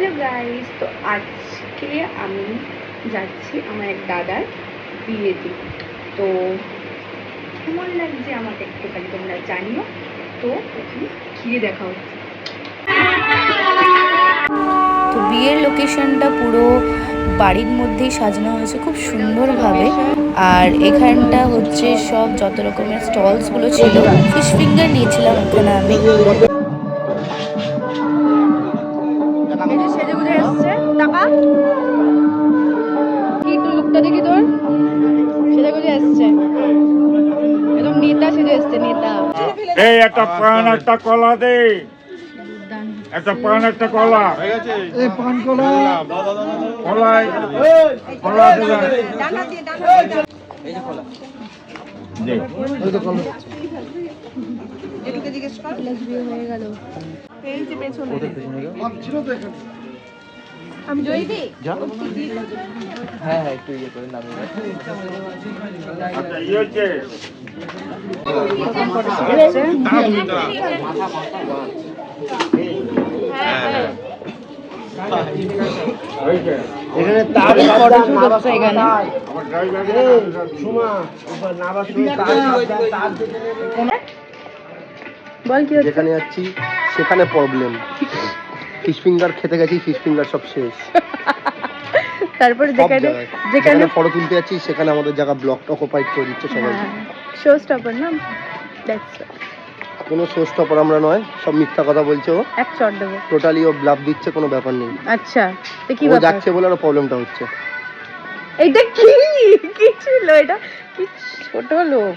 Hello guys, তো আজকে আমি যাচ্ছি আমার এক দাদার বিয়েতে। তো কেমন লাগছে আমাকে একটুখানি তোমরা জানিও। তো ওখানে গিয়ে দেখা হচ্ছে। তো বিয়ের লোকেশনটা পুরো বাড়ির মধ্যেই সাজানো হয়েছে খুব সুন্দরভাবে। আর এখানটা হচ্ছে সব যত রকমের স্টলসগুলো ছিল, ফিশ ফিঙ্গার নিয়েছিলাম এখানে আমি। সেজে গুজে এসছে টাকা কি তোর লুকটা দেখি, তোর সেজে গুজে এসছে একদম নেতা সেজে এসছে, নেতা। এই একটা পান একটা কলা দে, একটা পান একটা কলা। এই পান কলা কলা কলা আমি জয়দি হ্যাঁ হ্যাঁ একটু ইয়ে করে নামিয়ে এখানে তার এখানে বল কি হচ্ছে? যেখানে যাচ্ছি সেখানে প্রবলেম। ফিশ ফিঙ্গার খেতে গেছি, ফিশ ফিঙ্গার সব শেষ। তারপরে সব যেখানে জায়গায়। যেখানে যেখানে ফটো তুলতে যাচ্ছি সেখানে আমাদের জায়গা ব্লক অকুপাইড করে দিচ্ছে সবাই। শো স্টপার না, দ্যাটস কোনো শো স্টপার আমরা নয়, সব মিথ্যা কথা বলছে ও। এক চট দেবো। টোটালি ও ব্লাফ দিচ্ছে, কোনো ব্যাপার নেই। আচ্ছা, তো কি ও ব্যাপার? যাচ্ছে বলে আর প্রবলেমটা হচ্ছে। এটা কি কি ছিল? এটা কি ছোট লোক।